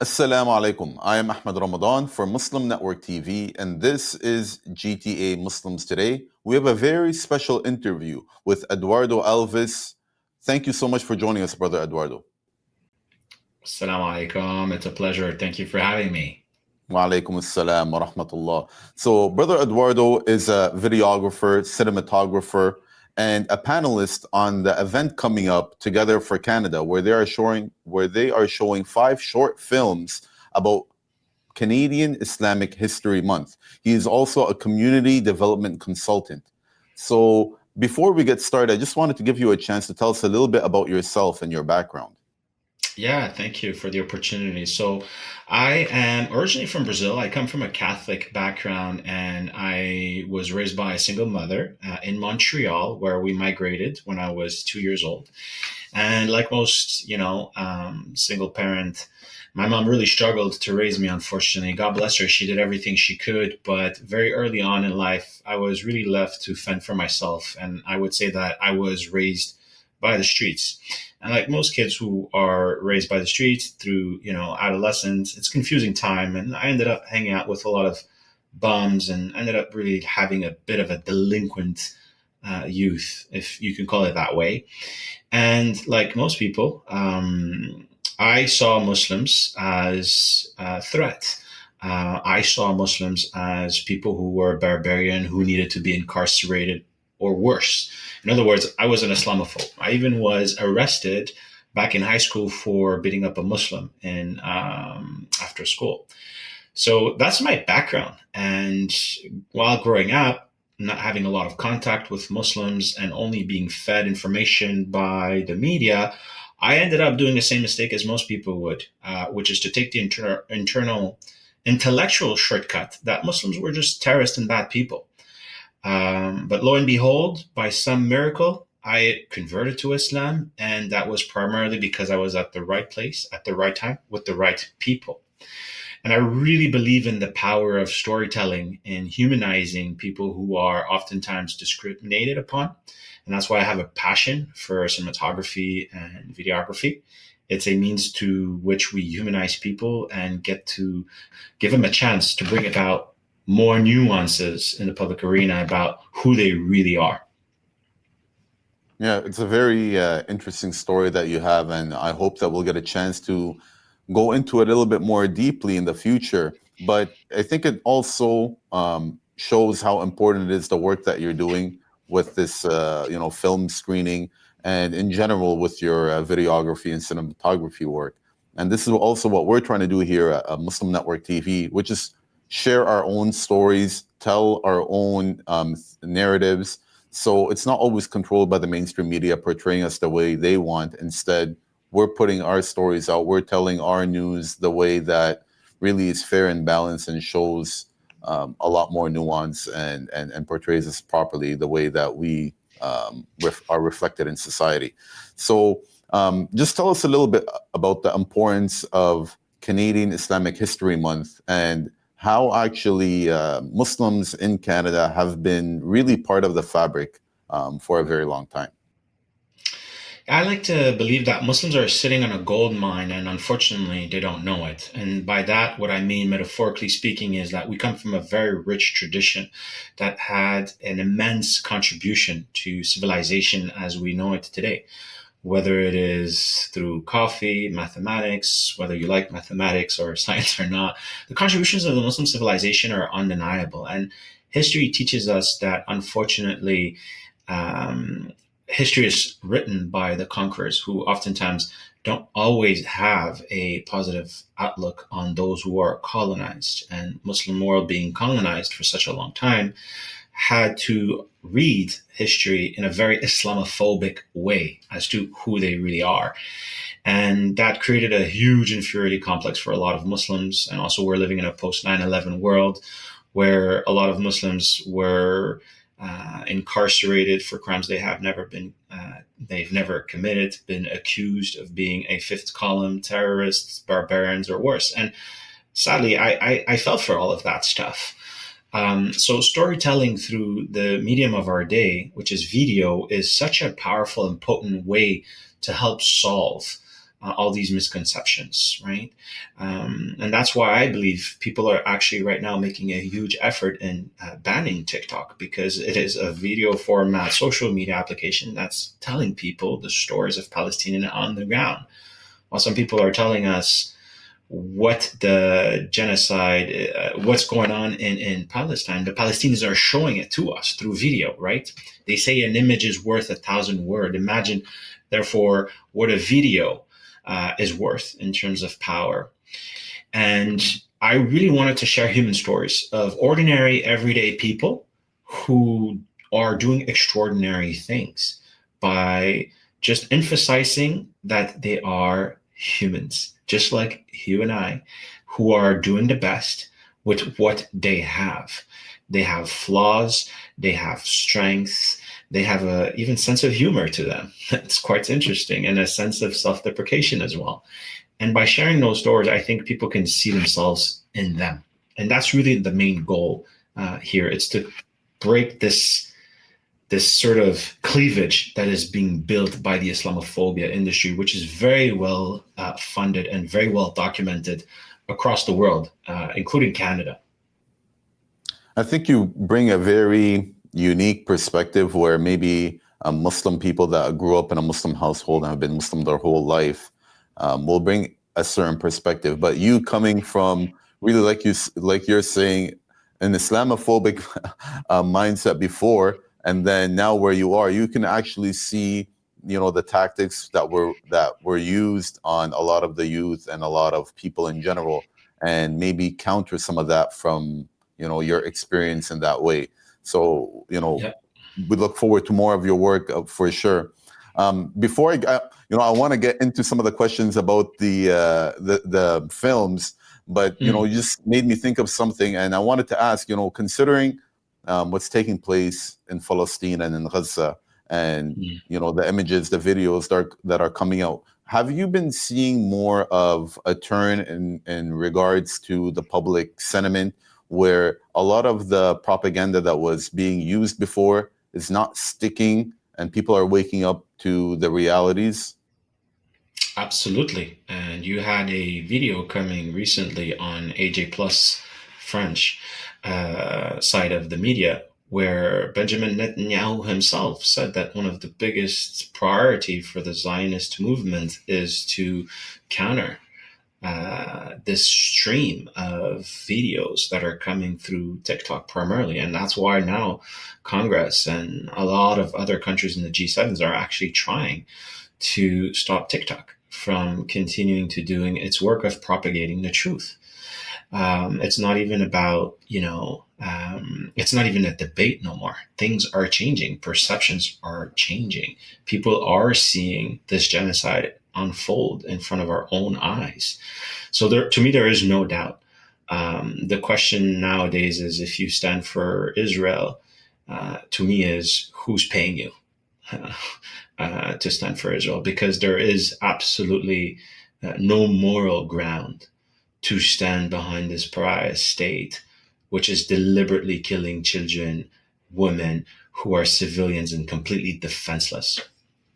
Assalamu alaikum. I am Ahmed Ramadan for Muslim Network TV, and this is GTA Muslims Today. We have a very special interview with Eduardo Alves. Thank you so much for joining us, Brother Eduardo. Assalamu alaikum. It's a pleasure. Thank you for having me. Wa alaikum assalam wa rahmatullah. So, Brother Eduardo is a videographer, cinematographer, and a panelist on the event coming up Together for Canada, where they are showing 5 short films about Canadian Islamic History Month. He is also a community development consultant. So before we get started, I just wanted to give you a chance to tell us a little bit about yourself and your background. Yeah, thank you for the opportunity. So, I am originally from Brazil. I come from a Catholic background, and I was raised by a single mother in Montreal, where we migrated when I was 2 years old. And like most, single parent, my mom really struggled to raise me, unfortunately. God bless her. She did everything she could. But very early on in life, I was really left to fend for myself. And I would say that I was raised by the streets. And like most kids who are raised by the streets through, adolescence, it's a confusing time. And I ended up hanging out with a lot of bums and ended up really having a bit of a delinquent youth, if you can call it that way. And like most people, I saw Muslims as a threat. I saw Muslims as people who were barbarian, who needed to be incarcerated or worse. In other words, I was an Islamophobe. I even was arrested back in high school for beating up a Muslim in after school. So that's my background. And while growing up, not having a lot of contact with Muslims and only being fed information by the media, I ended up doing the same mistake as most people would, which is to take the internal intellectual shortcut that Muslims were just terrorists and bad people. But lo and behold, by some miracle, I converted to Islam, and that was primarily because I was at the right place at the right time with the right people. And I really believe in the power of storytelling in humanizing people who are oftentimes discriminated upon. And that's why I have a passion for cinematography and videography. It's a means to which we humanize people and get to give them a chance to bring about more nuances in the public arena about who they really are. Yeah, it's a very interesting story that you have, and I hope that we'll get a chance to go into it a little bit more deeply in the future. But I think it also shows how important it is the work that you're doing with this, film screening and in general with your videography and cinematography work. And this is also what we're trying to do here at Muslim Network TV, which is share our own stories, tell our own narratives. So it's not always controlled by the mainstream media portraying us the way they want. Instead, we're putting our stories out. We're telling our news the way that really is fair and balanced and shows a lot more nuance and portrays us properly the way that we are reflected in society. So just tell us a little bit about the importance of Canadian Islamic History Month and how actually Muslims in Canada have been really part of the fabric for a very long time. I like to believe that Muslims are sitting on a gold mine, and unfortunately, they don't know it. And by that, what I mean, metaphorically speaking, is that we come from a very rich tradition that had an immense contribution to civilization as we know it today. Whether it is through coffee, mathematics, whether you like mathematics or science or not, the contributions of the Muslim civilization are undeniable. And history teaches us that, unfortunately, history is written by the conquerors, who oftentimes don't always have a positive outlook on those who are colonized. And Muslim world being colonized for such a long time had to read history in a very Islamophobic way as to who they really are. And that created a huge inferiority complex for a lot of Muslims. And also, we're living in a post 9/11 world where a lot of Muslims were incarcerated for crimes they've never committed, been accused of being a fifth column terrorists, barbarians, or worse. And sadly, I fell for all of that stuff. So storytelling through the medium of our day, which is video, is such a powerful and potent way to help solve all these misconceptions, right? And that's why I believe people are actually right now making a huge effort in banning TikTok, because it is a video format social media application that's telling people the stories of Palestinians on the ground. While some people are telling us what the genocide, what's going on in Palestine, the Palestinians are showing it to us through video, right? They say an image is worth 1,000 words. Imagine, therefore, what a video is worth in terms of power. And I really wanted to share human stories of ordinary, everyday people who are doing extraordinary things by just emphasizing that they are humans, just like you and I, who are doing the best with what they have. They have flaws, they have strengths, they have a even sense of humor to them. It's quite interesting, and a sense of self-deprecation as well. And by sharing those stories, I think people can see themselves in them. And that's really the main goal here. It's to break this sort of cleavage that is being built by the Islamophobia industry, which is very well funded and very well documented across the world, including Canada. I think you bring a very unique perspective where maybe Muslim people that grew up in a Muslim household and have been Muslim their whole life will bring a certain perspective. But you coming from really, like you're saying, an Islamophobic mindset before, and then now where you are, you can actually see, the tactics that were used on a lot of the youth and a lot of people in general, and maybe counter some of that from your experience in that way. So Yeah. we look forward to more of your work for sure. Before I want to get into some of the questions about the films, but you just made me think of something, and I wanted to ask, considering what's taking place in Palestine and in Gaza, and the images, the videos that are coming out, have you been seeing more of a turn in regards to the public sentiment, where a lot of the propaganda that was being used before is not sticking and people are waking up to the realities? Absolutely. And you had a video coming recently on AJ Plus French side of the media, where Benjamin Netanyahu himself said that one of the biggest priority for the Zionist movement is to counter this stream of videos that are coming through TikTok primarily. And that's why now Congress and a lot of other countries in the G7s are actually trying to stop TikTok from continuing to doing its work of propagating the truth. It's not even about, it's not even a debate no more. Things are changing. Perceptions are changing. People are seeing this genocide unfold in front of our own eyes. So to me, there is no doubt. The question nowadays is, if you stand for Israel, to me is, who's paying you to stand for Israel? Because there is absolutely no moral ground to stand behind this pariah state, which is deliberately killing children, women who are civilians and completely defenseless.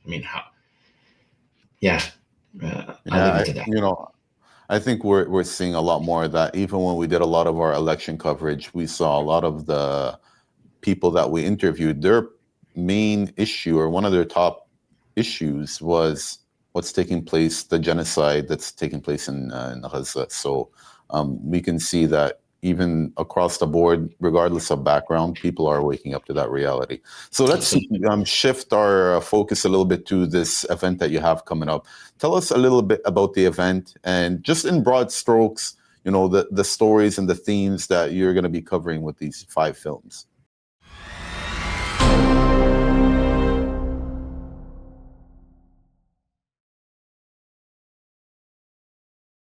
I mean, how? Yeah, I'll Yeah, leave it to that. I think we're seeing a lot more of that. Even when we did a lot of our election coverage, we saw a lot of the people that we interviewed, their main issue, or one of their top issues, was what's taking place, the genocide that's taking place in Gaza. So we can see that even across the board, regardless of background, people are waking up to that reality. So let's Absolutely. shift our focus a little bit to this event that you have coming up. Tell us a little bit about the event, and just in broad strokes, the stories and the themes that you're going to be covering with these 5 films.